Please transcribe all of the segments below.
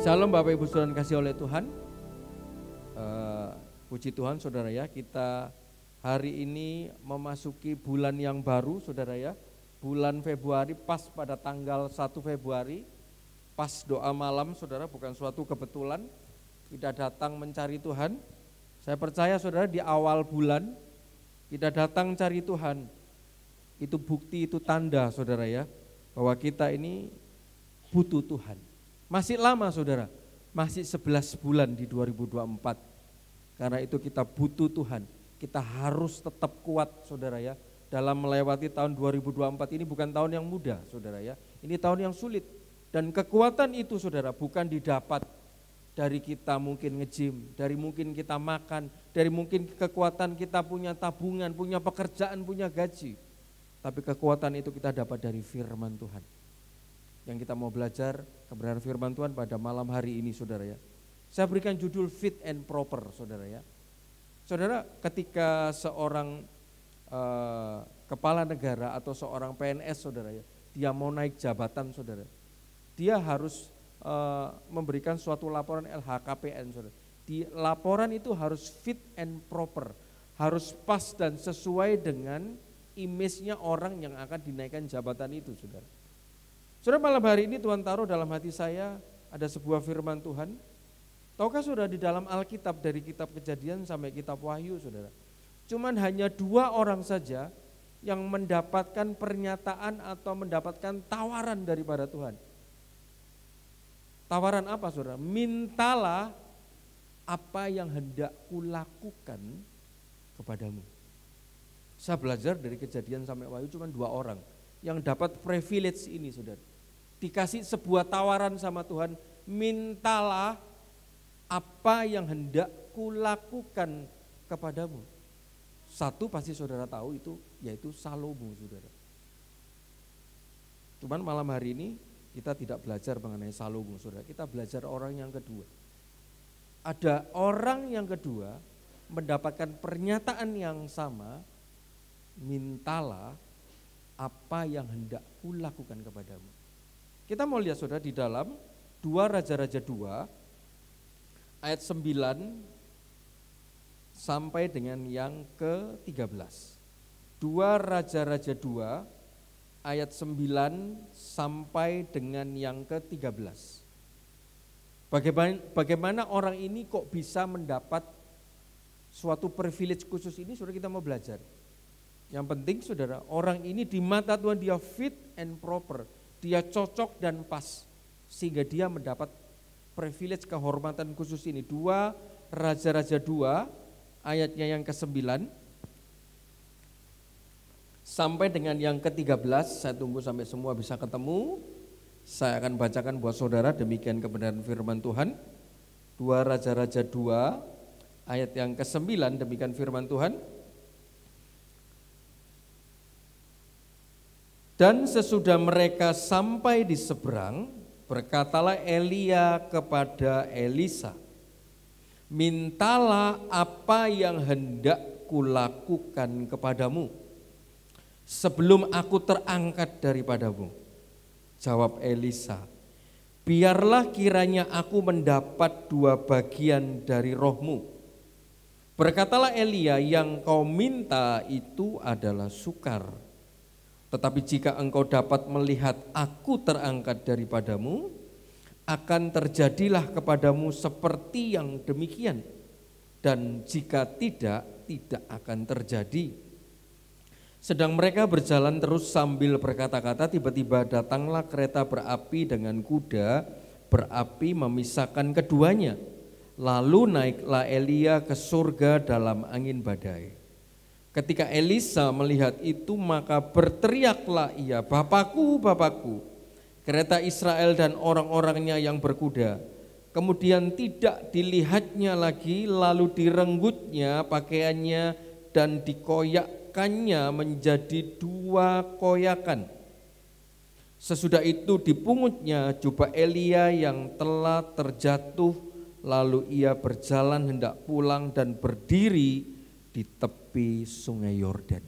Shalom Bapak Ibu Saudara kasih oleh Tuhan. Puji Tuhan saudara ya, kita hari ini memasuki bulan yang baru saudara ya. Bulan Februari pas pada tanggal 1 Februari, pas doa malam saudara, bukan suatu kebetulan kita datang mencari Tuhan. Saya percaya saudara di awal bulan kita datang cari Tuhan, itu bukti, itu tanda saudara ya, bahwa kita ini butuh Tuhan. Masih lama saudara, masih 11 bulan di 2024. Karena itu kita butuh Tuhan, kita harus tetap kuat saudara ya. Dalam melewati tahun 2024 ini bukan tahun yang mudah saudara ya, ini tahun yang sulit. Dan kekuatan itu saudara bukan didapat dari kita mungkin nge-gym, dari mungkin kita makan, dari mungkin kekuatan kita punya tabungan, punya pekerjaan, punya gaji. Tapi kekuatan itu kita dapat dari firman Tuhan. Yang kita mau belajar kebenaran firman Tuhan pada malam hari ini saudara ya. Saya berikan judul fit and proper saudara ya. Saudara, ketika seorang kepala negara atau seorang PNS saudara ya, dia mau naik jabatan saudara, dia harus memberikan suatu laporan LHKPN saudara. Di laporan itu harus fit and proper, harus pas dan sesuai dengan image-nya orang yang akan dinaikkan jabatan itu saudara. Saudara, malam hari ini Tuhan taruh dalam hati saya ada sebuah firman Tuhan. Tahukah saudara di dalam Alkitab dari kitab Kejadian sampai kitab Wahyu saudara, cuman hanya 2 orang saja yang mendapatkan pernyataan atau mendapatkan tawaran daripada Tuhan. Tawaran apa saudara? Mintalah apa yang hendak kulakukan kepadamu. Saya belajar dari Kejadian sampai Wahyu cuma 2 orang yang dapat privilege ini saudara. Dikasih sebuah tawaran sama Tuhan, mintalah apa yang hendak kulakukan kepadamu. Satu pasti saudara tahu itu, yaitu Salomo saudara. Cuman malam hari ini kita tidak belajar mengenai Salomo saudara, kita belajar orang yang kedua. Ada orang yang kedua mendapatkan pernyataan yang sama, mintalah apa yang hendak kulakukan kepadamu. Kita mau lihat saudara di dalam 2 Raja-Raja 2 ayat 9 sampai dengan yang ke-13. 2 Raja-Raja 2 ayat 9 sampai dengan yang ke-13. Bagaimana orang ini kok bisa mendapat suatu privilege khusus ini, saudara, kita mau belajar. Yang penting saudara, orang ini di mata Tuhan dia fit and proper, dia cocok dan pas, sehingga dia mendapat privilege kehormatan khusus ini. 2 Raja-Raja 2 ayatnya yang ke-9 sampai dengan yang ke-13. Saya tunggu sampai semua bisa ketemu. Saya akan bacakan buat saudara, demikian kebenaran firman Tuhan. 2 Raja-Raja 2 ayat yang ke-9, demikian firman Tuhan. Dan sesudah mereka sampai di seberang, berkatalah Elia kepada Elisa, mintalah apa yang hendak kulakukan kepadamu sebelum aku terangkat daripadamu. Jawab Elisa, biarlah kiranya aku mendapat 2 bagian dari rohmu. Berkatalah Elia, yang kau minta itu adalah sukar. Tetapi jika engkau dapat melihat aku terangkat daripadamu, akan terjadilah kepadamu seperti yang demikian. Dan jika tidak, tidak akan terjadi. Sedang mereka berjalan terus sambil berkata-kata, tiba-tiba datanglah kereta berapi dengan kuda berapi memisahkan keduanya. Lalu naiklah Elia ke surga dalam angin badai. Ketika Elisa melihat itu, maka berteriaklah ia, Bapakku, Bapakku, kereta Israel dan orang-orangnya yang berkuda. Kemudian tidak dilihatnya lagi, lalu direnggutnya pakaiannya dan dikoyakkannya menjadi 2 koyakan. Sesudah itu dipungutnya jubah Elia yang telah terjatuh, lalu ia berjalan hendak pulang dan berdiri di tepi sungai Yordan.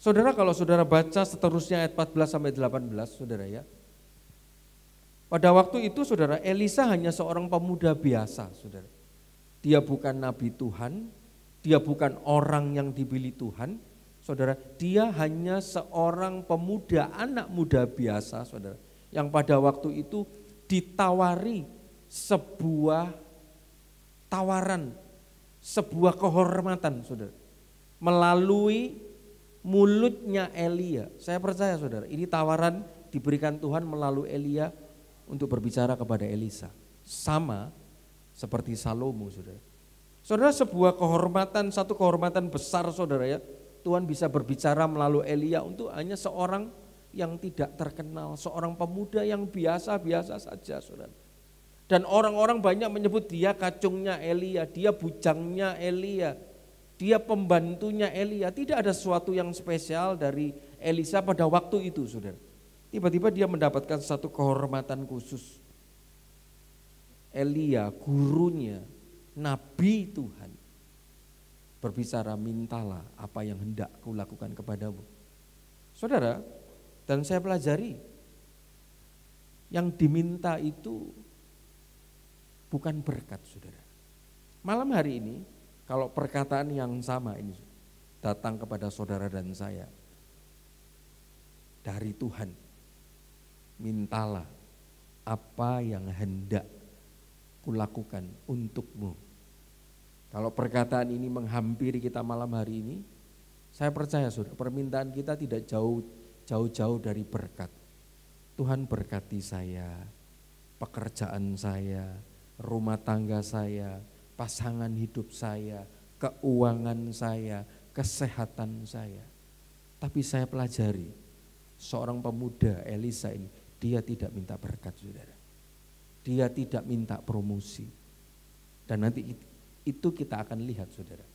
Saudara, kalau saudara baca seterusnya ayat 14 sampai 18 saudara ya, Pada waktu itu saudara, Elisa hanya seorang pemuda biasa saudara. Dia bukan nabi Tuhan, dia bukan orang yang dipilih Tuhan, saudara. Dia hanya seorang pemuda, anak muda biasa saudara. Yang pada waktu itu ditawari sebuah tawaran, sebuah kehormatan saudara. Melalui mulutnya Elia. Saya percaya saudara, ini tawaran diberikan Tuhan melalui Elia untuk berbicara kepada Elisa. Sama seperti Salomo saudara. Saudara, sebuah kehormatan, satu kehormatan besar saudara ya. Tuhan bisa berbicara melalui Elia untuk hanya seorang yang tidak terkenal, seorang pemuda yang biasa-biasa saja saudara. Dan orang-orang banyak menyebut dia kacungnya Elia, dia bujangnya Elia, dia pembantunya Elia. Tidak ada sesuatu yang spesial dari Elisa pada waktu itu saudara. Tiba-tiba dia mendapatkan satu kehormatan khusus. Elia, gurunya, nabi Tuhan, berbicara, mintalah apa yang hendak kulakukan kepadamu. Saudara, dan saya pelajari, yang diminta itu bukan berkat saudara. Malam hari ini, kalau perkataan yang sama ini datang kepada saudara dan saya, dari Tuhan, mintalah apa yang hendak kulakukan untukmu. Kalau perkataan ini menghampiri kita malam hari ini, saya percaya saudara, permintaan kita tidak jauh-jauh dari berkat. Tuhan berkati saya, pekerjaan saya, rumah tangga saya, pasangan hidup saya, keuangan saya, kesehatan saya. Tapi saya pelajari, seorang pemuda Elisa ini, dia tidak minta berkat saudara. Dia tidak minta promosi. Dan nanti itu kita akan lihat saudara.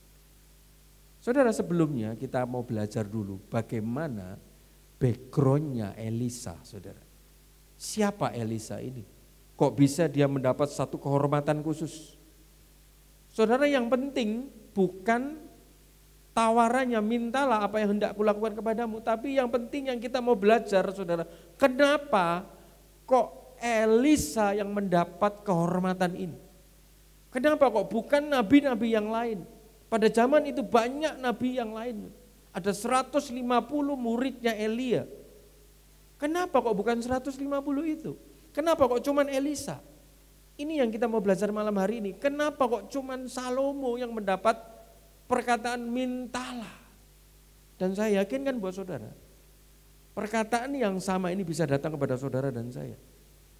Saudara, sebelumnya kita mau belajar dulu bagaimana backgroundnya Elisa saudara. Siapa Elisa ini? Kok bisa dia mendapat satu kehormatan khusus? Saudara, yang penting bukan tawarannya mintalah apa yang hendak kulakukan kepadamu. Tapi yang penting yang kita mau belajar saudara, kenapa kok Elisa yang mendapat kehormatan ini? Kenapa kok bukan nabi-nabi yang lain? Pada zaman itu banyak nabi yang lain. Ada 150 muridnya Elia. Kenapa kok bukan 150 itu? Kenapa kok cuman Elisa? Ini yang kita mau belajar malam hari ini. Kenapa kok cuman Salomo yang mendapat perkataan mintalah? Dan saya yakin kan buat saudara, perkataan yang sama ini bisa datang kepada saudara dan saya.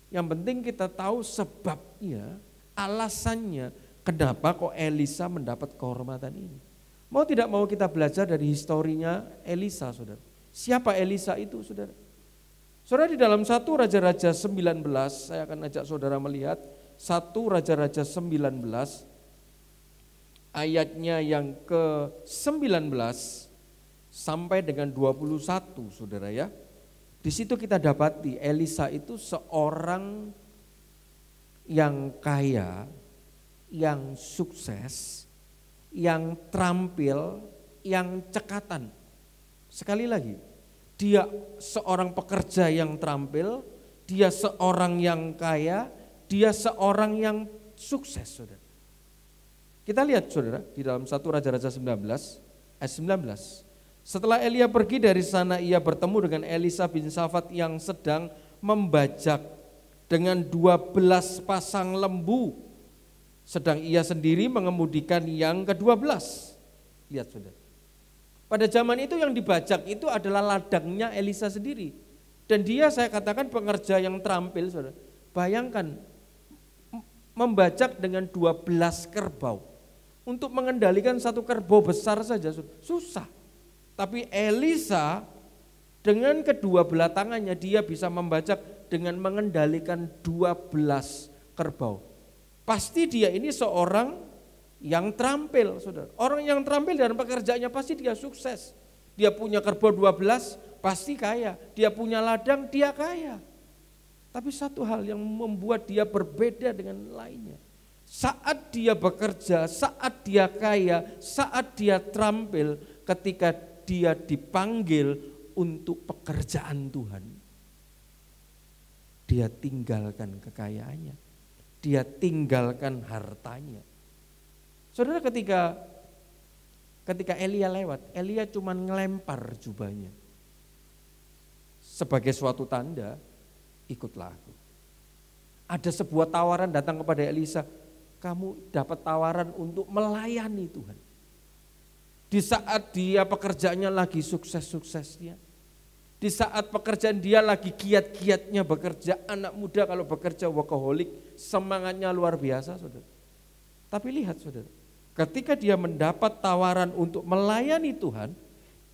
Yang penting kita tahu sebabnya, alasannya, kenapa kok Elisa mendapat kehormatan ini. Mau tidak mau kita belajar dari historinya Elisa saudara. Siapa Elisa itu saudara? Saudara, di dalam 1 Raja-Raja 19, saya akan ajak saudara melihat 1 Raja-Raja 19, ayatnya yang ke-19 sampai dengan 21 saudara ya. Di situ kita dapati Elisa itu seorang yang kaya, yang sukses, yang terampil, yang cekatan. Sekali lagi, dia seorang pekerja yang terampil, dia seorang yang kaya, dia seorang yang sukses saudara. Kita lihat saudara di dalam 1 Raja-Raja 19 ayat 19. Setelah Elia pergi dari sana, ia bertemu dengan Elisa bin Safat yang sedang membajak dengan 12 pasang lembu, sedang ia sendiri mengemudikan yang ke-12. Lihat saudara. Pada zaman itu yang dibajak itu adalah ladangnya Elisa sendiri. Dan dia, saya katakan, pekerja yang terampil saudara. Bayangkan membajak dengan 12 kerbau. Untuk mengendalikan satu kerbau besar saja susah. Tapi Elisa dengan kedua belah tangannya dia bisa membajak dengan mengendalikan 12 kerbau. Pasti dia ini seorang yang terampil saudara. Orang yang terampil dalam pekerjaannya pasti dia sukses. Dia punya kerbau 12 pasti kaya. Dia punya ladang dia kaya. Tapi satu hal yang membuat dia berbeda dengan lainnya. Saat dia bekerja, saat dia kaya, saat dia terampil, ketika dia dipanggil untuk pekerjaan Tuhan, dia tinggalkan kekayaannya, dia tinggalkan hartanya. Saudara, ketika Elia lewat, Elia cuma ngelempar jubahnya sebagai suatu tanda, ikutlah aku. Ada sebuah tawaran datang kepada Elisa, kamu dapat tawaran untuk melayani Tuhan. Di saat dia pekerjaannya lagi sukses-suksesnya, di saat pekerjaan dia lagi giat-giatnya bekerja, anak muda kalau bekerja workaholic, semangatnya luar biasa, saudara. Tapi lihat, saudara, ketika dia mendapat tawaran untuk melayani Tuhan,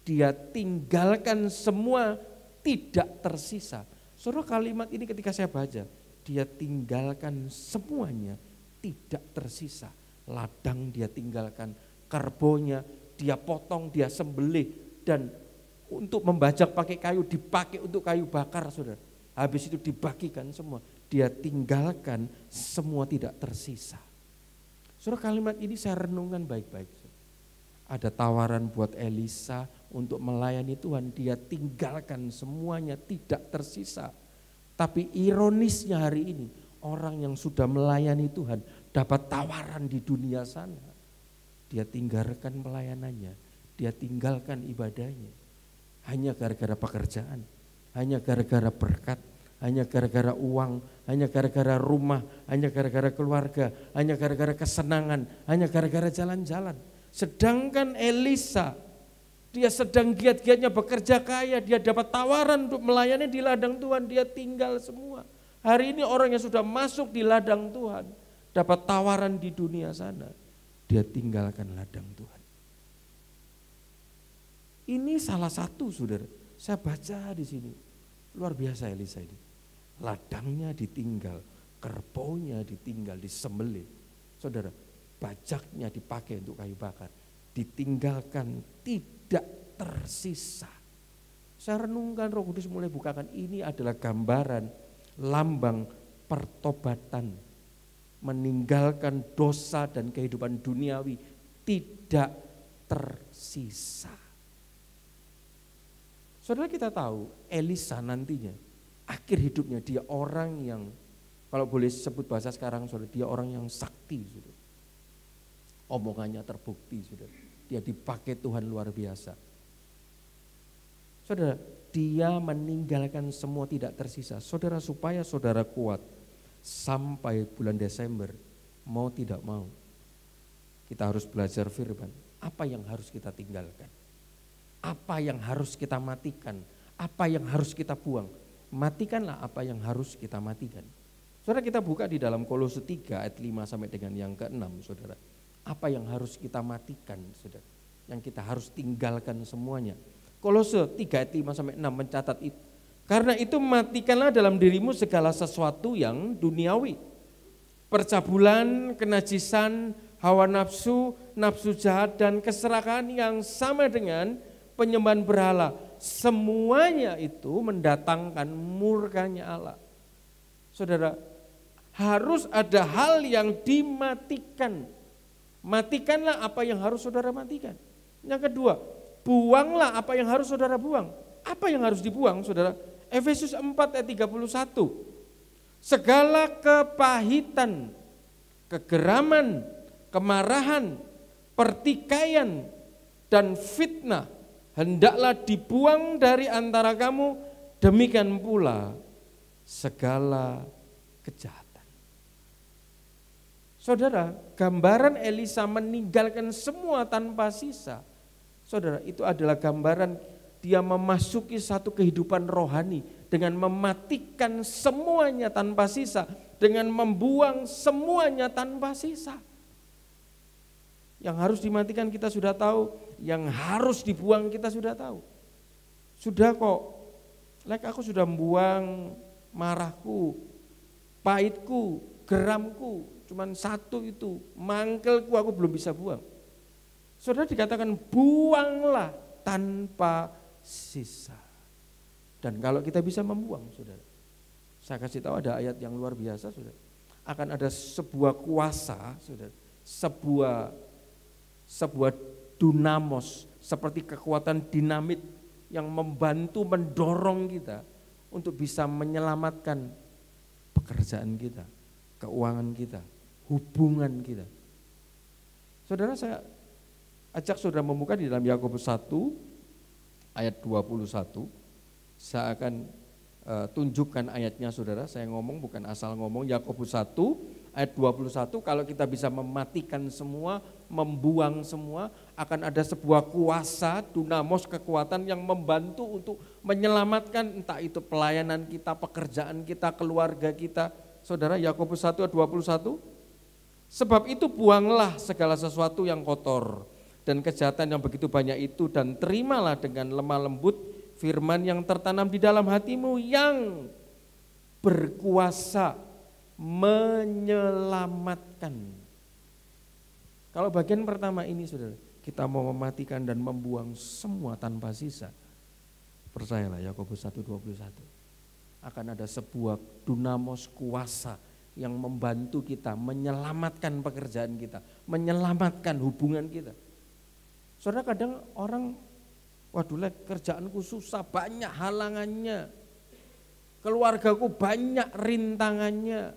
dia tinggalkan semua, tidak tersisa. Saudara, kalimat ini ketika saya baca, dia tinggalkan semuanya, tidak tersisa. Ladang dia tinggalkan, kerbonya dia potong, dia sembelih, dan untuk membajak pakai kayu, dipakai untuk kayu bakar, saudara. Habis itu dibagikan semua, dia tinggalkan semua, tidak tersisa. Saudara, kalimat ini saya renungkan baik-baik. Ada tawaran buat Elisa untuk melayani Tuhan, dia tinggalkan semuanya, tidak tersisa. Tapi ironisnya hari ini, orang yang sudah melayani Tuhan dapat tawaran di dunia sana. Dia tinggalkan pelayanannya, dia tinggalkan ibadahnya. Hanya gara-gara pekerjaan, hanya gara-gara berkat, hanya gara-gara uang, hanya gara-gara rumah, hanya gara-gara keluarga, hanya gara-gara kesenangan, hanya gara-gara jalan-jalan. Sedangkan Elisa, dia sedang giat-giatnya bekerja kaya, dia dapat tawaran untuk melayani di ladang Tuhan, dia tinggal semua. Hari ini orang yang sudah masuk di ladang Tuhan, dapat tawaran di dunia sana, dia tinggalkan ladang Tuhan. Ini salah satu, saudara, saya baca di sini, luar biasa Elisa ini. Ladangnya ditinggal, kerbaunya ditinggal, disembelih. Saudara, bajaknya dipakai untuk kayu bakar, ditinggalkan, tidak tersisa. Saya renungkan, Roh Kudus mulai bukakan, ini adalah gambaran lambang pertobatan, meninggalkan dosa dan kehidupan duniawi, tidak tersisa. Saudara, kita tahu Elisa nantinya akhir hidupnya dia orang yang, kalau boleh sebut bahasa sekarang, saudara, dia orang yang sakti, saudara. Omongannya terbukti, saudara. Dia dipakai Tuhan luar biasa. Saudara, dia meninggalkan semua, tidak tersisa. Saudara, supaya saudara kuat sampai bulan Desember, mau tidak mau, kita harus belajar firman. Apa yang harus kita tinggalkan? Apa yang harus kita matikan? Apa yang harus kita buang? Matikanlah apa yang harus kita matikan. Saudara, kita buka di dalam Kolose 3 ayat 5 sampai dengan yang ke-6, saudara. Apa yang harus kita matikan, saudara? Yang kita harus tinggalkan semuanya. Kolose 3 ayat 5 sampai 6 mencatat itu. Karena itu matikanlah dalam dirimu segala sesuatu yang duniawi. Percabulan, kenajisan, hawa nafsu, nafsu jahat, dan keserakahan yang sama dengan penyembahan berhala. Semuanya itu mendatangkan murkanya Allah. Saudara, harus ada hal yang dimatikan. Matikanlah apa yang harus saudara matikan. Yang kedua, buanglah apa yang harus saudara buang. Apa yang harus dibuang, saudara? Efesus 4 ayat 31. Segala kepahitan, kegeraman, kemarahan, pertikaian, dan fitnah hendaklah dibuang dari antara kamu, demikian pula segala kejahatan. Saudara, gambaran Elisa meninggalkan semua tanpa sisa. Saudara, itu adalah gambaran dia memasuki satu kehidupan rohani dengan mematikan semuanya tanpa sisa, dengan membuang semuanya tanpa sisa. Yang harus dimatikan kita sudah tahu, yang harus dibuang kita sudah tahu. Sudah kok, aku sudah membuang marahku, pahitku, geramku, cuman satu itu, mangkelku aku belum bisa buang. Saudara, dikatakan buanglah tanpa sisa. Dan kalau kita bisa membuang, saudara, saya kasih tahu ada ayat yang luar biasa, saudara. Akan ada sebuah kuasa, saudara, sebuah dunamos, seperti kekuatan dinamit yang membantu mendorong kita untuk bisa menyelamatkan pekerjaan kita, keuangan kita, hubungan kita. Saudara, saya ajak saudara membuka di dalam Yakobus 1 ayat 21. Saya akan tunjukkan ayatnya saudara, saya ngomong bukan asal ngomong. Yakobus 1 ayat 21, kalau kita bisa mematikan semua, membuang semua, akan ada sebuah kuasa, dunamos, kekuatan yang membantu untuk menyelamatkan entah itu pelayanan kita, pekerjaan kita, keluarga kita. Saudara, Yakobus 1 ayat 21, sebab itu buanglah segala sesuatu yang kotor dan kejahatan yang begitu banyak itu, dan terimalah dengan lemah lembut firman yang tertanam di dalam hatimu yang berkuasa menyelamatkan. Kalau bagian pertama ini saudara, kita mau mematikan dan membuang semua tanpa sisa. Percayalah, Yakobus 1:21, akan ada sebuah dunamos, kuasa yang membantu kita menyelamatkan pekerjaan kita, menyelamatkan hubungan kita. Saudara, kadang orang, waduh, kerjaanku susah, banyak halangannya, keluargaku banyak rintangannya,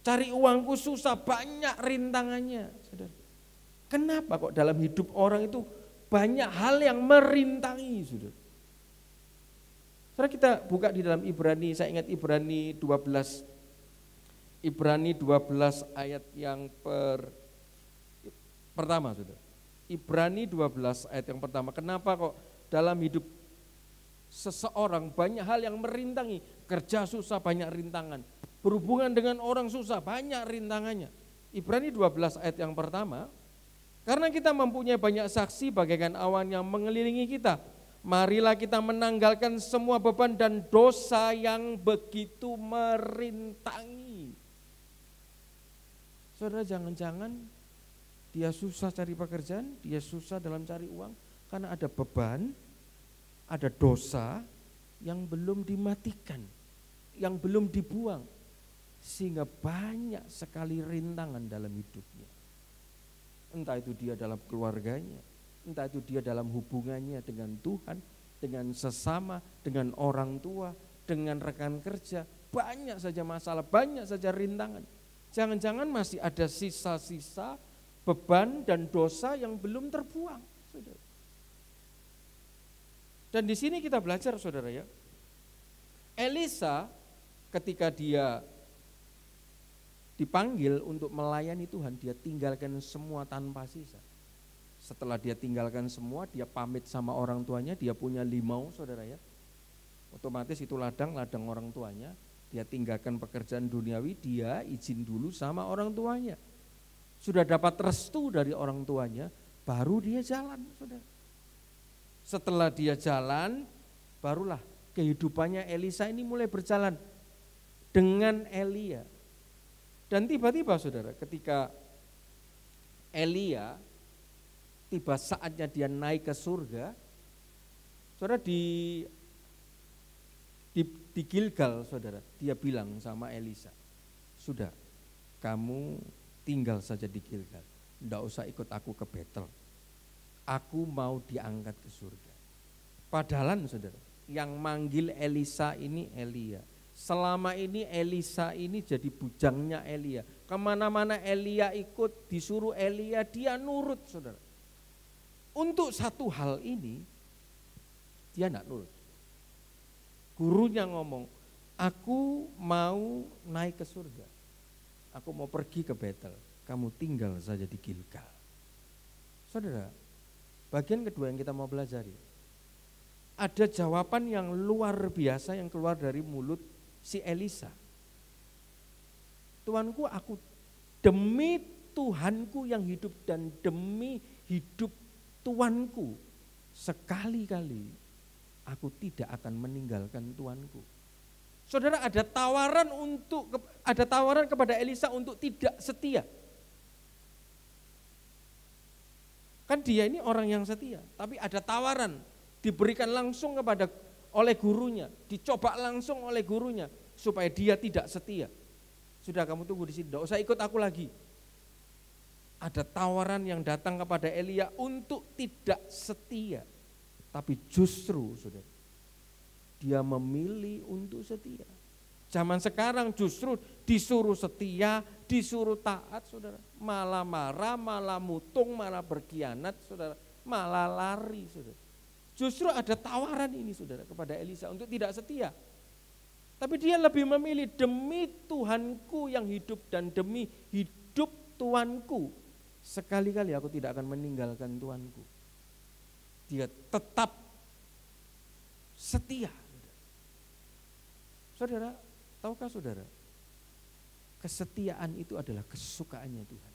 cari uangku susah, banyak rintangannya. Saudara, kenapa kok dalam hidup orang itu banyak hal yang merintangi, saudara? Saudara, kita buka di dalam Ibrani, saya ingat Ibrani 12 ayat yang pertama, saudara. Ibrani 12 ayat yang pertama. Kenapa kok dalam hidup seseorang banyak hal yang merintangi? Kerja susah, banyak rintangan. Berhubungan dengan orang susah, banyak rintangannya. Ibrani 12 ayat yang pertama, karena kita mempunyai banyak saksi bagaikan awan yang mengelilingi kita, marilah kita menanggalkan semua beban dan dosa yang begitu merintangi. Saudara, jangan-jangan dia susah cari pekerjaan, dia susah dalam cari uang karena ada beban, ada dosa yang belum dimatikan, yang belum dibuang, sehingga banyak sekali rintangan dalam hidupnya. Entah itu dia dalam keluarganya, entah itu dia dalam hubungannya dengan Tuhan, dengan sesama, dengan orang tua, dengan rekan kerja, banyak saja masalah, banyak saja rintangan. Jangan-jangan masih ada sisa-sisa beban dan dosa yang belum terbuang, saudara. Dan di sini kita belajar, saudara, ya. Elisa ketika dia dipanggil untuk melayani Tuhan, dia tinggalkan semua tanpa sisa. Setelah dia tinggalkan semua, dia pamit sama orang tuanya, dia punya limau, saudara, ya. Otomatis itu ladang orang tuanya, dia tinggalkan pekerjaan duniawi, dia izin dulu sama orang tuanya. Sudah dapat restu dari orang tuanya, baru dia jalan, saudara. Setelah dia jalan, barulah kehidupannya Elisa ini mulai berjalan dengan Elia. Dan tiba-tiba, saudara, ketika Elia tiba saatnya dia naik ke surga, saudara, di Gilgal, saudara, dia bilang sama Elisa, sudah, kamu tinggal saja di Gilgal, enggak usah ikut aku ke Betel. Aku mau diangkat ke surga. Padahal, saudara, yang manggil Elisa ini Elia. Selama ini Elisa ini jadi bujangnya Elia. Kemana-mana Elia ikut, disuruh Elia, dia nurut, saudara. Untuk satu hal ini, dia enggak nurut. Gurunya ngomong, aku mau naik ke surga. Aku mau pergi ke Betel, kamu tinggal saja di Gilgal. Saudara, bagian kedua yang kita mau pelajari, ada jawaban yang luar biasa yang keluar dari mulut si Elisa. Tuanku, aku demi Tuhanku yang hidup dan demi hidup Tuanku, sekali-kali aku tidak akan meninggalkan Tuanku. Saudara, ada tawaran kepada Elisa untuk tidak setia. Kan dia ini orang yang setia, tapi ada tawaran diberikan langsung oleh gurunya, dicoba langsung oleh gurunya supaya dia tidak setia. Sudah, kamu tunggu di sini, tidak usah ikut aku lagi. Ada tawaran yang datang kepada Elia untuk tidak setia, tapi justru, saudara, dia memilih untuk setia. Zaman sekarang justru disuruh setia, disuruh taat, saudara. Malah marah, malah mutung, malah berkhianat, saudara. Malah lari, saudara. Justru ada tawaran ini, saudara, kepada Elisa untuk tidak setia. Tapi dia lebih memilih demi Tuhanku yang hidup dan demi hidup Tuanku. Sekali-kali aku tidak akan meninggalkan Tuanku. Dia tetap setia. Saudara, tahukah saudara, kesetiaan itu adalah kesukaannya Tuhan.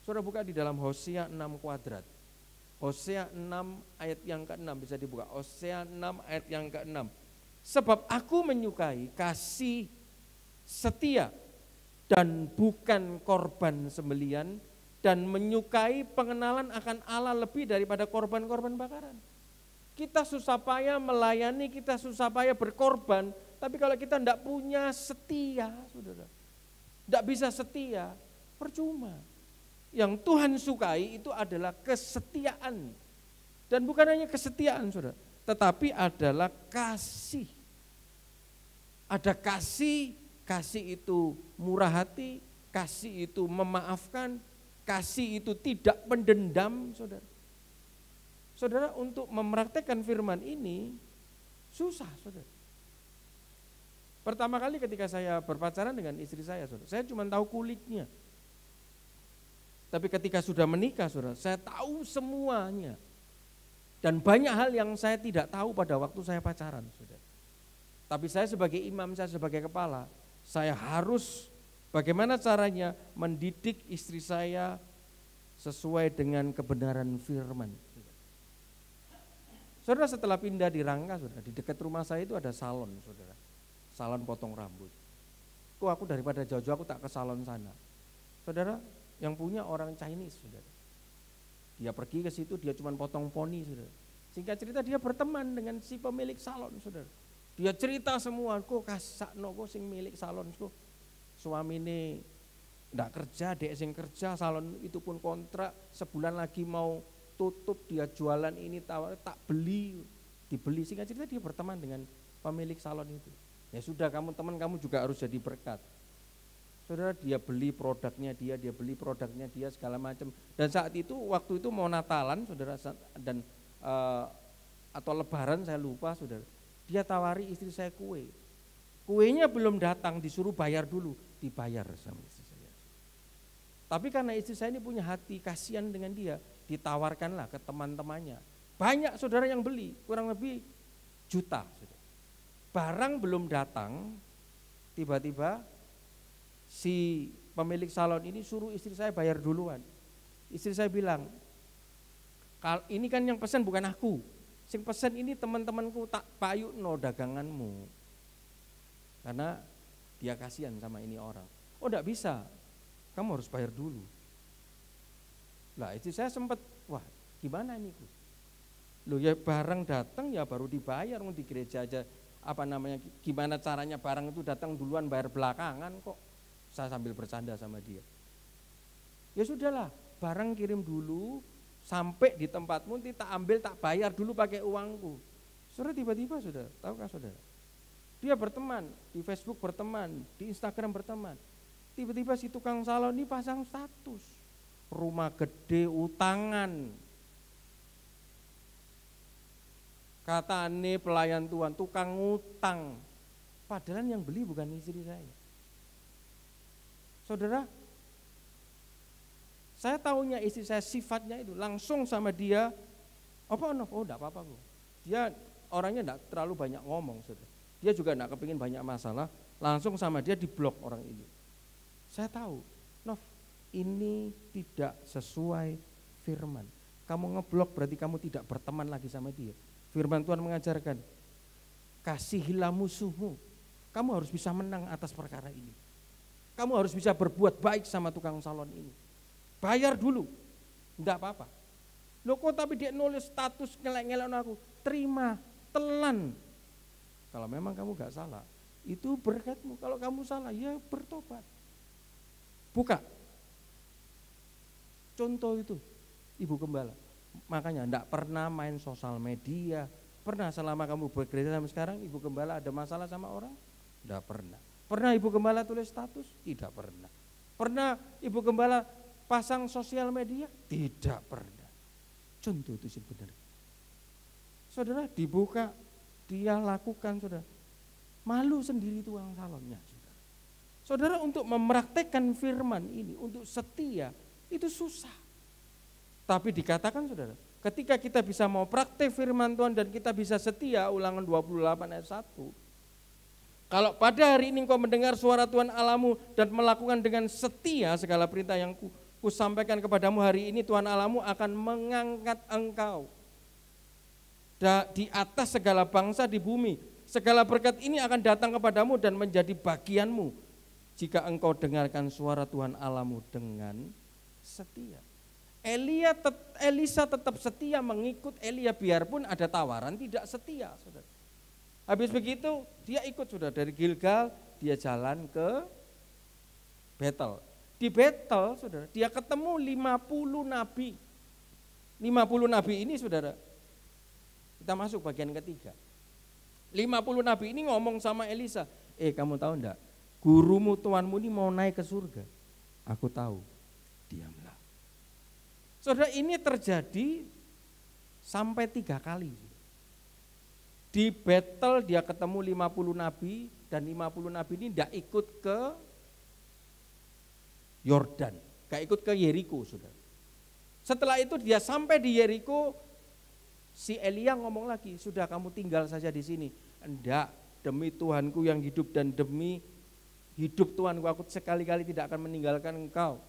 Saudara buka di dalam Hosea 6 kuadrat. Hosea 6 ayat yang ke-6 bisa dibuka. Hosea 6 ayat yang ke-6. Sebab aku menyukai kasih setia dan bukan korban sembelian, dan menyukai pengenalan akan Allah lebih daripada korban-korban bakaran. Kita susah payah melayani, kita susah payah berkorban, tapi kalau kita tidak punya setia, saudara, tidak bisa setia, percuma. Yang Tuhan sukai itu adalah kesetiaan. Dan bukan hanya kesetiaan, saudara, tetapi adalah kasih. Ada kasih, kasih itu murah hati, kasih itu memaafkan, kasih itu tidak mendendam, saudara. Saudara, untuk mempraktekkan firman ini susah, saudara. Pertama kali ketika saya berpacaran dengan istri saya, saudara, saya cuma tahu kulitnya. Tapi ketika sudah menikah, saudara, saya tahu semuanya. Dan banyak hal yang saya tidak tahu pada waktu saya pacaran, saudara. Tapi saya sebagai imam, saya sebagai kepala, saya harus bagaimana caranya mendidik istri saya sesuai dengan kebenaran firman. Saudara, setelah pindah di Rangka, saudara, di dekat rumah saya itu ada salon, saudara. Salon potong rambut. Kok aku daripada jauh-jauh aku tak ke salon sana. Saudara, yang punya orang Chinese, saudara. Dia pergi ke situ, dia cuma potong poni, saudara. Singkat cerita dia berteman dengan si pemilik salon, saudara. Dia cerita semua, kok kasakno kok sing milik salon, kok suamine ndak kerja, dek sing kerja, salon itu pun kontrak, sebulan lagi mau tutup, dia jualan ini tawar, tak beli, dibeli. Singkat cerita dia berteman dengan pemilik salon itu. Ya sudah, kamu teman, kamu juga harus jadi berkat. Saudara, dia beli produknya dia beli produknya dia segala macam. Dan saat itu, waktu itu mau Natalan, saudara, dan atau Lebaran saya lupa, saudara. Dia tawari istri saya kue. Kuenya belum datang, disuruh bayar dulu, dibayar sama istri saya. Tapi karena istri saya ini punya hati kasihan dengan dia, ditawarkanlah ke teman-temannya. Banyak saudara yang beli, kurang lebih juta. Saudara. Barang belum datang, tiba-tiba si pemilik salon ini suruh istri saya bayar duluan. Istri saya bilang, ini kan yang pesan bukan aku, sing pesan ini teman-temanku, tak payukno daganganmu. Karena dia kasihan sama ini orang. Oh enggak bisa, kamu harus bayar dulu. Lah istri saya sempat, wah gimana ini? Loh ya barang datang ya baru dibayar, di gereja aja gimana caranya barang itu datang duluan bayar belakangan kok. Saya sambil bercanda sama dia. Ya sudahlah, barang kirim dulu, sampai di tempatmu nanti tak ambil, tak bayar dulu pakai uangku. Saudara, tiba-tiba saudara, tahukah saudara? Dia berteman, di Facebook berteman, di Instagram berteman. Tiba-tiba si tukang salon ini pasang status. Rumah gede, utangan. Katane pelayan Tuhan, tukang utang. Padahal yang beli bukan istri saya. Saudara, saya tahunya istri saya sifatnya itu, langsung sama dia, oh enggak apa-apa kok. Dia orangnya enggak terlalu banyak ngomong, saudara. Dia juga enggak kepingin banyak masalah, langsung sama dia diblok orang ini. Saya tahu, Nov, ini tidak sesuai firman. Kamu ngeblok berarti kamu tidak berteman lagi sama dia. Firman Tuhan mengajarkan, kasihilah musuhmu. Kamu harus bisa menang atas perkara ini. Kamu harus bisa berbuat baik sama tukang salon ini. Bayar dulu, enggak apa-apa. Loh kok tapi dia nulis status ngelek-ngelek aku, terima, telan. Kalau memang kamu gak salah, itu berkatmu. Kalau kamu salah, ya bertobat. Buka. Contoh itu, Ibu Gembala. Makanya enggak pernah main sosial media. Pernah selama kamu bekerja sampai sekarang, Ibu Gembala ada masalah sama orang? Tidak pernah. Pernah Ibu Gembala tulis status? Tidak pernah. Pernah Ibu Gembala pasang sosial media? Tidak pernah. Contoh itu sebenarnya. Saudara, dibuka, dia lakukan, saudara. Malu sendiri tukang salonnya, saudara. Saudara, untuk mempraktekkan firman ini, untuk setia, itu susah. Tapi dikatakan, saudara, ketika kita bisa mau praktek firman Tuhan dan kita bisa setia, Ulangan 28 ayat 1. Kalau pada hari ini engkau mendengar suara Tuhan Allahmu dan melakukan dengan setia segala perintah yang kusampaikan kepadamu hari ini, Tuhan Allahmu akan mengangkat engkau di atas segala bangsa di bumi. Segala berkat ini akan datang kepadamu dan menjadi bagianmu jika engkau dengarkan suara Tuhan Allahmu dengan setia. Elisa tetap setia mengikut Elia biarpun ada tawaran tidak setia, saudara. Habis begitu dia ikut, saudara, dari Gilgal dia jalan ke Betel. Di Betel, saudara, dia ketemu 50 nabi. 50 nabi ini, saudara, kita masuk bagian ketiga. 50 nabi ini ngomong sama Elisa, kamu tahu enggak, gurumu Tuanmu ini mau naik ke surga. Aku tahu, diamlah. Saudara, ini terjadi sampai 3 kali. Di Betel dia ketemu 50 nabi dan 50 nabi ini tidak ikut ke Yordan, gak ikut ke Yeriko, saudara. Setelah itu dia sampai di Yeriko, si Elia ngomong lagi, sudah kamu tinggal saja di sini. Enggak, demi Tuhanku yang hidup dan demi hidup Tuhanku, aku sekali-kali tidak akan meninggalkan engkau.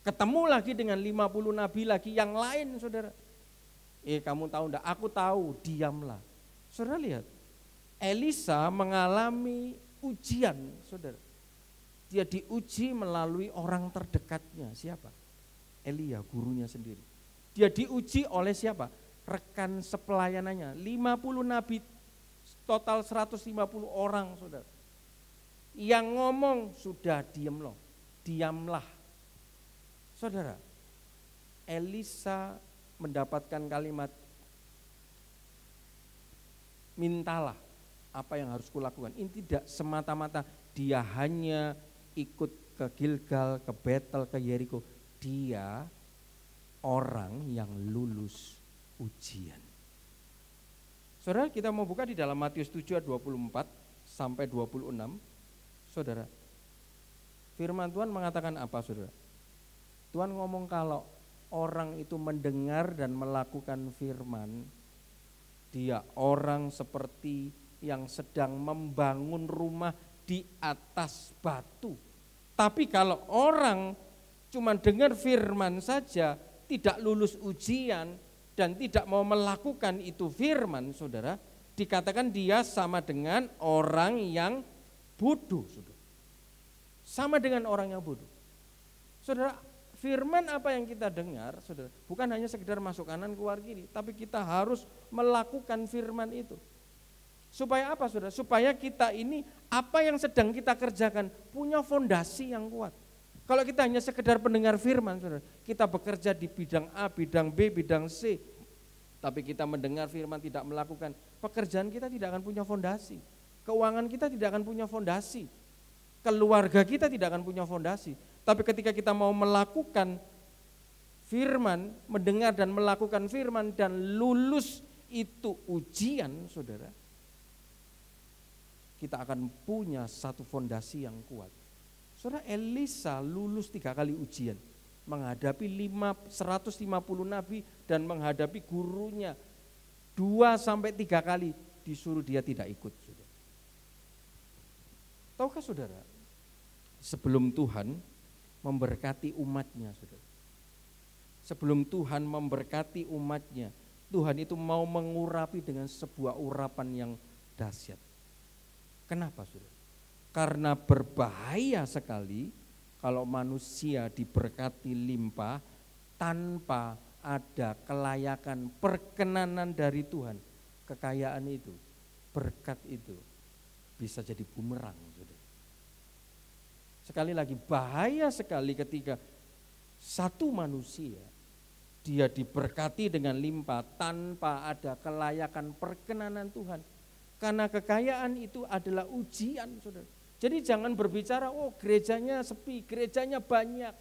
Ketemu lagi dengan 50 nabi lagi yang lain, saudara. Kamu tahu enggak? Aku tahu, diamlah. Saudara lihat, Elisa mengalami ujian, saudara. Dia diuji melalui orang terdekatnya, siapa? Elia, gurunya sendiri. Dia diuji oleh siapa? Rekan sepelayanannya, 50 nabi, total 150 orang, saudara. Yang ngomong, sudah diamlah. Saudara, Elisa mendapatkan kalimat, mintalah apa yang harus kulakukan. Ini tidak semata-mata dia hanya ikut ke Gilgal, ke Betel, ke Yeriko. Dia orang yang lulus ujian. Saudara, kita mau buka di dalam Matius 7 ayat 24 sampai 26. Saudara, firman Tuhan mengatakan apa, saudara? Tuhan ngomong kalau orang itu mendengar dan melakukan firman, dia orang seperti yang sedang membangun rumah di atas batu. Tapi kalau orang cuma dengar firman saja, tidak lulus ujian dan tidak mau melakukan itu firman, saudara, dikatakan dia sama dengan orang yang bodoh, saudara. Sama dengan orang yang bodoh. Saudara, firman apa yang kita dengar, saudara, bukan hanya sekedar masuk kanan keluar kiri, tapi kita harus melakukan firman itu. Supaya apa, saudara? Supaya kita ini apa yang sedang kita kerjakan punya fondasi yang kuat. Kalau kita hanya sekedar pendengar firman, saudara, kita bekerja di bidang A, bidang B, bidang C, tapi kita mendengar firman tidak melakukan, pekerjaan kita tidak akan punya fondasi. Keuangan kita tidak akan punya fondasi. Keluarga kita tidak akan punya fondasi. Tapi ketika kita mau melakukan firman, mendengar dan melakukan firman dan lulus itu ujian, saudara, kita akan punya satu fondasi yang kuat. Saudara, Elisa lulus 3 kali ujian, menghadapi 150 nabi dan menghadapi gurunya 2-3 kali disuruh dia tidak ikut. Saudara. Tahukah saudara, sebelum Tuhan memberkati umatnya, saudara, sebelum Tuhan memberkati umatnya, Tuhan itu mau mengurapi dengan sebuah urapan yang dahsyat. Kenapa, saudara? Karena berbahaya sekali kalau manusia diberkati limpah tanpa ada kelayakan perkenanan dari Tuhan. Kekayaan itu, berkat itu bisa jadi bumerang, saudara. Sekali lagi, bahaya sekali ketika satu manusia dia diberkati dengan limpah tanpa ada kelayakan perkenanan Tuhan. Karena kekayaan itu adalah ujian, saudara. Jadi jangan berbicara, oh gerejanya sepi, gerejanya banyak.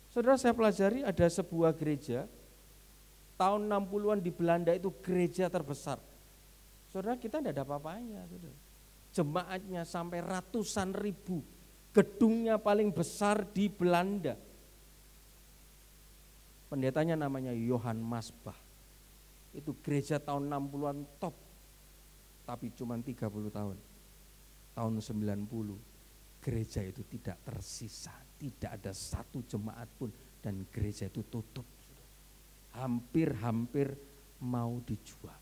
Saudara, saya pelajari ada sebuah gereja, tahun 60-an di Belanda itu gereja terbesar. Saudara, kita tidak ada apa-apanya, saudara. Jemaatnya sampai ratusan ribu, gedungnya paling besar di Belanda. Pendetanya namanya Johann Masbach. Itu gereja tahun 60-an top, tapi cuma 30 tahun. Tahun 90, gereja itu tidak tersisa, tidak ada satu jemaat pun, dan gereja itu tutup. Hampir-hampir mau dijual.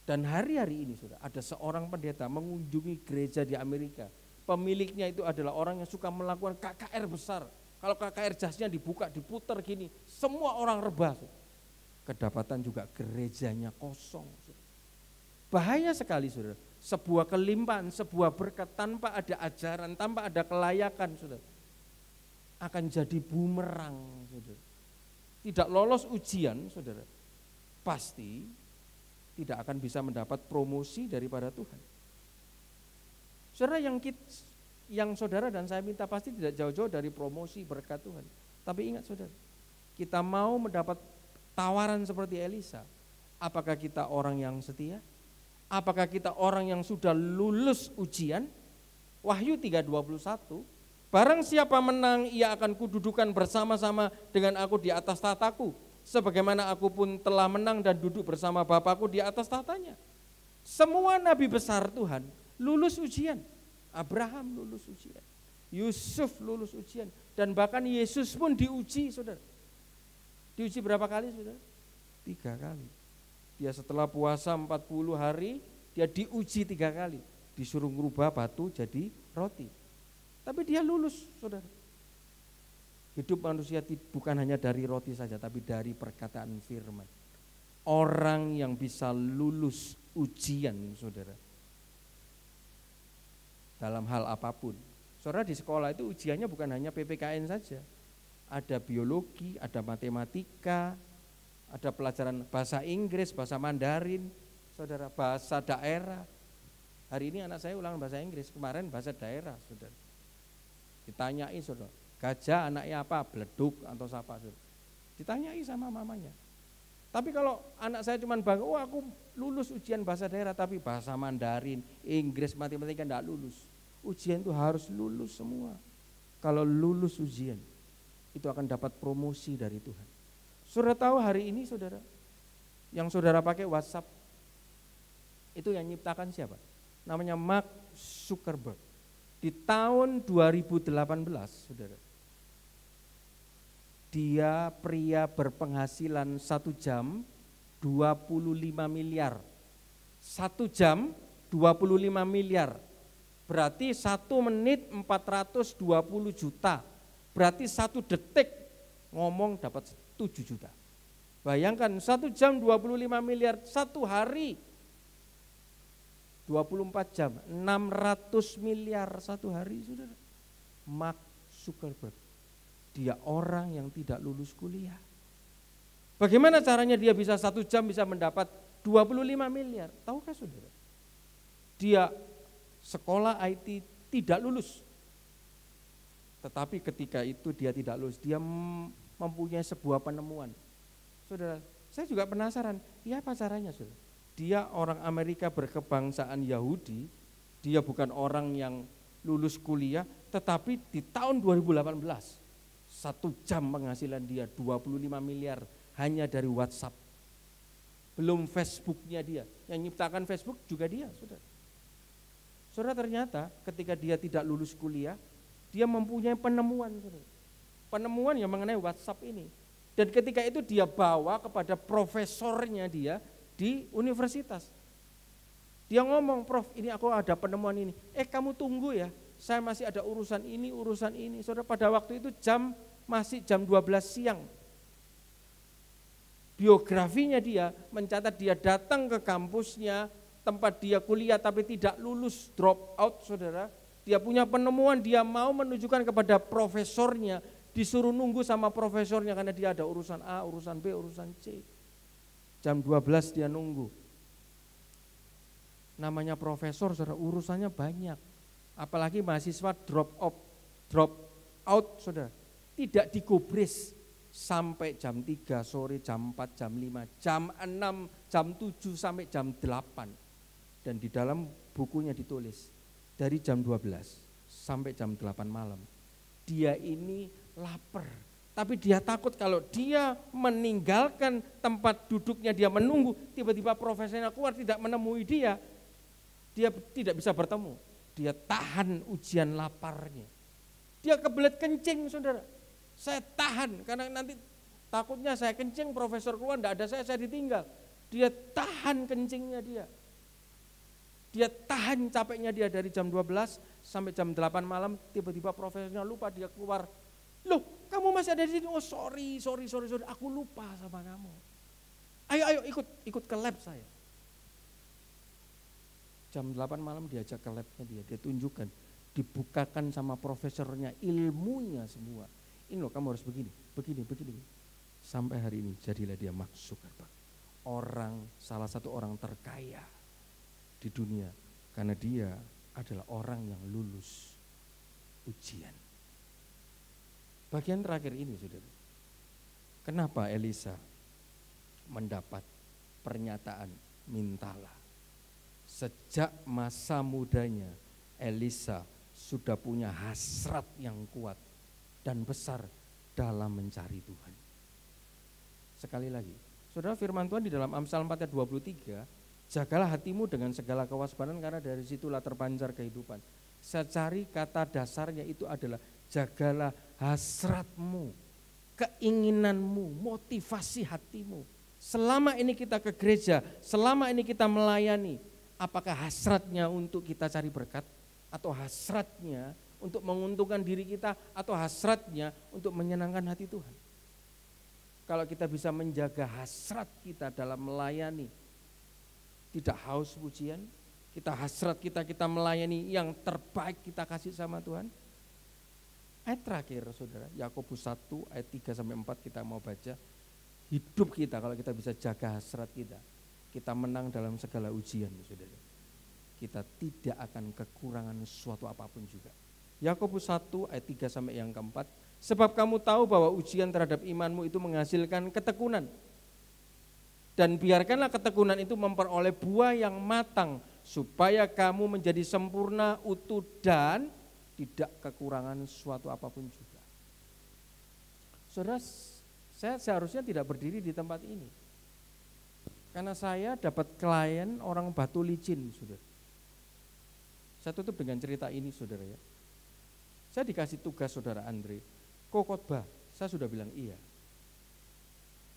Dan hari-hari ini sudah ada seorang pendeta mengunjungi gereja di Amerika. Pemiliknya itu adalah orang yang suka melakukan KKR besar. Kalau KKR jasnya dibuka, diputar gini, semua orang rebah. Kedapatan juga gerejanya kosong. Bahaya sekali, saudara. Sebuah kelimpahan, sebuah berkat tanpa ada ajaran, tanpa ada kelayakan, saudara, akan jadi bumerang, saudara. Tidak lolos ujian, saudara, pasti tidak akan bisa mendapat promosi daripada Tuhan. Saudara, yang saudara dan saya minta pasti tidak jauh-jauh dari promosi berkat Tuhan. Tapi ingat, saudara, kita mau mendapat tawaran seperti Elisa. Apakah kita orang yang setia? Apakah kita orang yang sudah lulus ujian? Wahyu 3:21, barang siapa menang ia akan kududukan bersama-sama dengan aku di atas tataku, sebagaimana aku pun telah menang dan duduk bersama Bapakku di atas tatanya. Semua nabi besar Tuhan lulus ujian. Abraham lulus ujian, Yusuf lulus ujian, dan bahkan Yesus pun diuji, saudara. Diuji berapa kali, saudara? 3 kali. Dia setelah puasa 40 hari, dia diuji 3 kali. Disuruh merubah batu jadi roti. Tapi dia lulus, saudara. Hidup manusia bukan hanya dari roti saja, tapi dari perkataan firman. Orang yang bisa lulus ujian, saudara, dalam hal apapun. Saudara, di sekolah itu ujiannya bukan hanya PPKN saja. Ada biologi, ada matematika, ada pelajaran bahasa Inggris, bahasa Mandarin, saudara, bahasa daerah. Hari ini anak saya ulangan bahasa Inggris, kemarin bahasa daerah, saudara. Ditanyai, saudara, gajah anaknya apa? Beleduk atau siapa, saudara. Ditanyai sama mamanya. Tapi kalau anak saya cuma bangga, oh aku lulus ujian bahasa daerah, tapi bahasa Mandarin, Inggris, matematika enggak lulus. Ujian itu harus lulus semua. Kalau lulus ujian, itu akan dapat promosi dari Tuhan. Saudara tahu hari ini, saudara, yang saudara pakai WhatsApp, itu yang nyiptakan siapa? Namanya Mark Zuckerberg. Di tahun 2018, saudara, dia pria berpenghasilan 1 jam 25 miliar. 1 jam 25 miliar. Berarti 1 menit 420 juta. Berarti 1 detik ngomong dapat 7 juta. Bayangkan 1 jam 25 miliar, 1 hari 24 jam, 600 miliar 1 hari, saudara. Mark Zuckerberg, dia orang yang tidak lulus kuliah. Bagaimana caranya dia bisa 1 jam bisa mendapat 25 miliar? Tahukah saudara? Dia sekolah IT tidak lulus. Tetapi ketika itu dia tidak lulus, dia mempunyai sebuah penemuan. Saudara, saya juga penasaran, ya apa caranya, saudara? Dia orang Amerika berkebangsaan Yahudi, dia bukan orang yang lulus kuliah, tetapi di tahun 2018, 1 jam penghasilan dia 25 miliar hanya dari WhatsApp. Belum Facebooknya dia, yang nyiptakan Facebook juga dia, saudara. Saudara, ternyata ketika dia tidak lulus kuliah, dia mempunyai penemuan, saudara. Penemuan yang mengenai WhatsApp ini. Dan ketika itu dia bawa kepada profesornya dia di universitas. Dia ngomong, Prof, ini aku ada penemuan ini. Kamu tunggu ya, saya masih ada urusan ini, urusan ini. Saudara, pada waktu itu masih jam 12 siang. Biografinya dia mencatat dia datang ke kampusnya, tempat dia kuliah tapi tidak lulus, drop out, saudara. Dia punya penemuan, dia mau menunjukkan kepada profesornya, disuruh nunggu sama profesornya karena dia ada urusan A, urusan B, urusan C. Jam 12 dia nunggu. Namanya profesor, saudara, urusannya banyak. Apalagi mahasiswa drop out, saudara. Tidak digubris sampai jam 3 sore, jam 4, jam 5, jam 6, jam 7 sampai jam 8. Dan di dalam bukunya ditulis dari jam 12 sampai jam 8 malam. Dia ini lapar, tapi dia takut kalau dia meninggalkan tempat duduknya, dia menunggu, tiba-tiba profesornya keluar tidak menemui dia tidak bisa bertemu. Dia tahan ujian laparnya. Dia kebelet kencing, saudara. Saya tahan karena nanti takutnya saya kencing, profesor keluar, enggak ada saya ditinggal. Dia tahan kencingnya dia. Dia tahan capeknya dia dari jam 12 sampai jam 8 malam, tiba-tiba profesornya lupa, dia keluar. Loh, kamu masih ada di sini? Oh sorry, aku lupa sama kamu. Ayo ikut ke lab saya. Jam 8 malam diajak ke labnya dia tunjukkan, dibukakan sama profesornya ilmunya semua. Ini loh kamu harus begini. Sampai hari ini jadilah dia Mark Zuckerberg. Salah satu orang terkaya di dunia karena dia adalah orang yang lulus ujian. Bagian terakhir ini, saudara. Kenapa Elisa mendapat pernyataan mintalah? Sejak masa mudanya Elisa sudah punya hasrat yang kuat dan besar dalam mencari Tuhan. Sekali lagi, saudara, firman Tuhan di dalam Amsal 4 ayat 23, jagalah hatimu dengan segala kewaspadaan karena dari situlah terpancar kehidupan. Saya cari kata dasarnya itu adalah jagalah hasratmu, keinginanmu, motivasi hatimu. Selama ini kita ke gereja, selama ini kita melayani, apakah hasratnya untuk kita cari berkat, atau hasratnya untuk menguntungkan diri kita, atau hasratnya untuk menyenangkan hati Tuhan? Kalau kita bisa menjaga hasrat kita dalam melayani, tidak haus pujian, kita melayani yang terbaik kita kasih sama Tuhan. Ayat terakhir, saudara, Yakobus 1 ayat 3 sampai 4 kita mau baca. Hidup kita kalau kita bisa jaga hasrat kita menang dalam segala ujian, saudara. Kita tidak akan kekurangan suatu apapun juga. Yakobus 1 ayat 3 sampai yang keempat. Sebab kamu tahu bahwa ujian terhadap imanmu itu menghasilkan ketekunan. Dan biarkanlah ketekunan itu memperoleh buah yang matang, supaya kamu menjadi sempurna, utuh, dan tidak kekurangan suatu apapun juga. Saudara, saya seharusnya tidak berdiri di tempat ini, karena saya dapat klien orang Batu Licin, saudara. Saya tutup dengan cerita ini, saudara ya. Saya dikasih tugas saudara Andre, kok khotbah? Saya sudah bilang iya.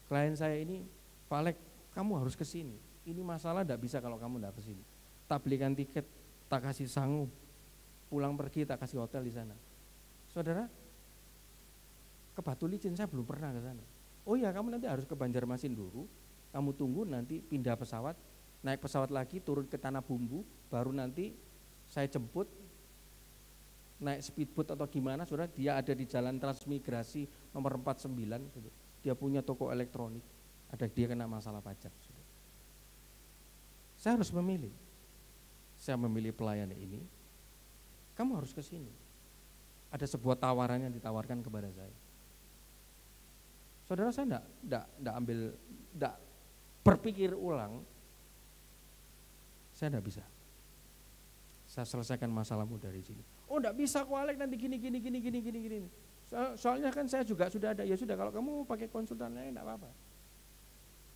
Klien saya ini, Pak Alek, kamu harus ke sini. Ini masalah enggak bisa kalau kamu enggak ke sini. Tak belikan tiket, tak kasih sangu. Pulang pergi tak kasih hotel di sana. Saudara, ke Batu Licin saya belum pernah ke sana. Oh iya, kamu nanti harus ke Banjarmasin dulu. Kamu tunggu nanti pindah pesawat, naik pesawat lagi turun ke Tanah Bumbu, baru nanti saya jemput naik speedboat atau gimana, saudara. Dia ada di Jalan Transmigrasi nomor 49, saudara. Dia punya toko elektronik. Dia kena masalah pajak, saudara. Saya harus memilih. Saya memilih pelayan ini. Kamu harus ke sini. Ada sebuah tawaran yang ditawarkan kepada saya. Saudara, saya enggak berpikir ulang. Saya enggak bisa. Saya selesaikan masalahmu dari sini. Oh, enggak bisa kok Alek, nanti gini. Soalnya kan saya juga sudah ada. Ya sudah, kalau kamu mau pakai konsultan lain enggak apa-apa.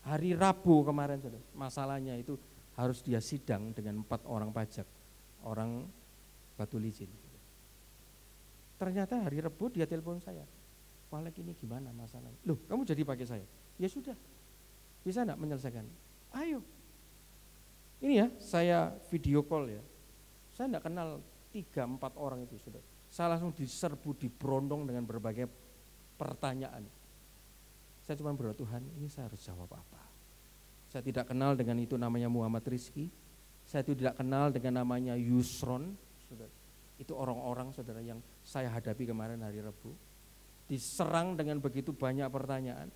Hari Rabu kemarin, saudara, masalahnya itu harus dia sidang dengan 4 orang pajak, orang Batu Licin. Ternyata hari Rabu dia telepon saya, Pak Alek, ini gimana masalahnya? Loh, kamu jadi pakai saya? Ya sudah, bisa enggak menyelesaikan? Ayo. Ini ya, saya video call ya. Saya enggak kenal 3-4 orang itu, saudara. Saya langsung diserbu, diberondong dengan berbagai pertanyaan. Saya cuma berdoa, Tuhan, ini saya harus jawab apa? Saya tidak kenal dengan itu namanya Muhammad Rizki. Saya tidak kenal dengan namanya Yusron, saudara. Itu orang-orang, saudara, yang saya hadapi kemarin hari Rabu. Diserang dengan begitu banyak pertanyaan.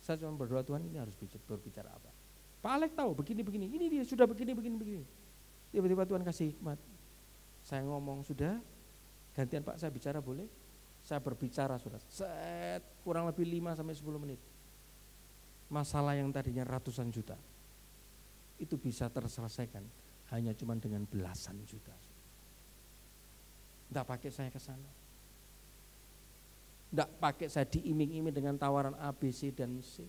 Saya cuma berdoa, Tuhan, ini harus berbicara apa? Pak Alek tahu begini, ini dia sudah begini. Tiba-tiba Tuhan kasih hikmat. Saya ngomong, sudah gantian Pak, saya bicara boleh? Saya berbicara sudah, kurang lebih 5-10 menit. Masalah yang tadinya ratusan juta, itu bisa terselesaikan hanya cuma dengan belasan juta. Tidak pakai saya ke sana. Tidak pakai saya diiming-iming dengan tawaran A, B, C, dan C.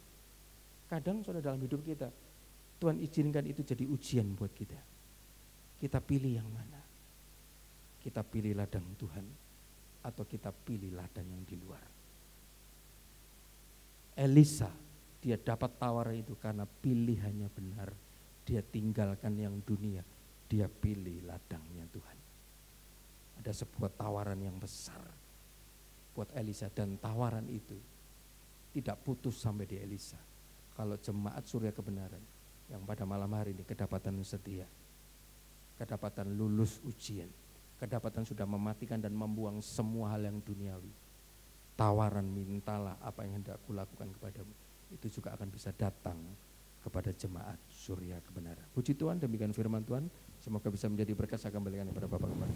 Kadang sudah dalam hidup kita, Tuhan izinkan itu jadi ujian buat kita. Kita pilih yang mana? Kita pilih ladang Tuhan atau kita pilih ladang yang di luar? Elisa, dia dapat tawaran itu karena pilihannya benar. Dia tinggalkan yang dunia, dia pilih ladangnya Tuhan. Ada sebuah tawaran yang besar buat Elisa, dan tawaran itu tidak putus sampai di Elisa. Kalau jemaat surya kebenaran yang pada malam hari ini kedapatan setia, kedapatan lulus ujian, kedapatan sudah mematikan dan membuang semua hal yang duniawi, tawaran mintalah apa yang hendak kulakukan kepadamu, itu juga akan bisa datang kepada jemaat surya kebenaran. Puji Tuhan, demikian firman Tuhan. Semoga bisa menjadi berkat. Saya kembalikan kepada Bapak kembali.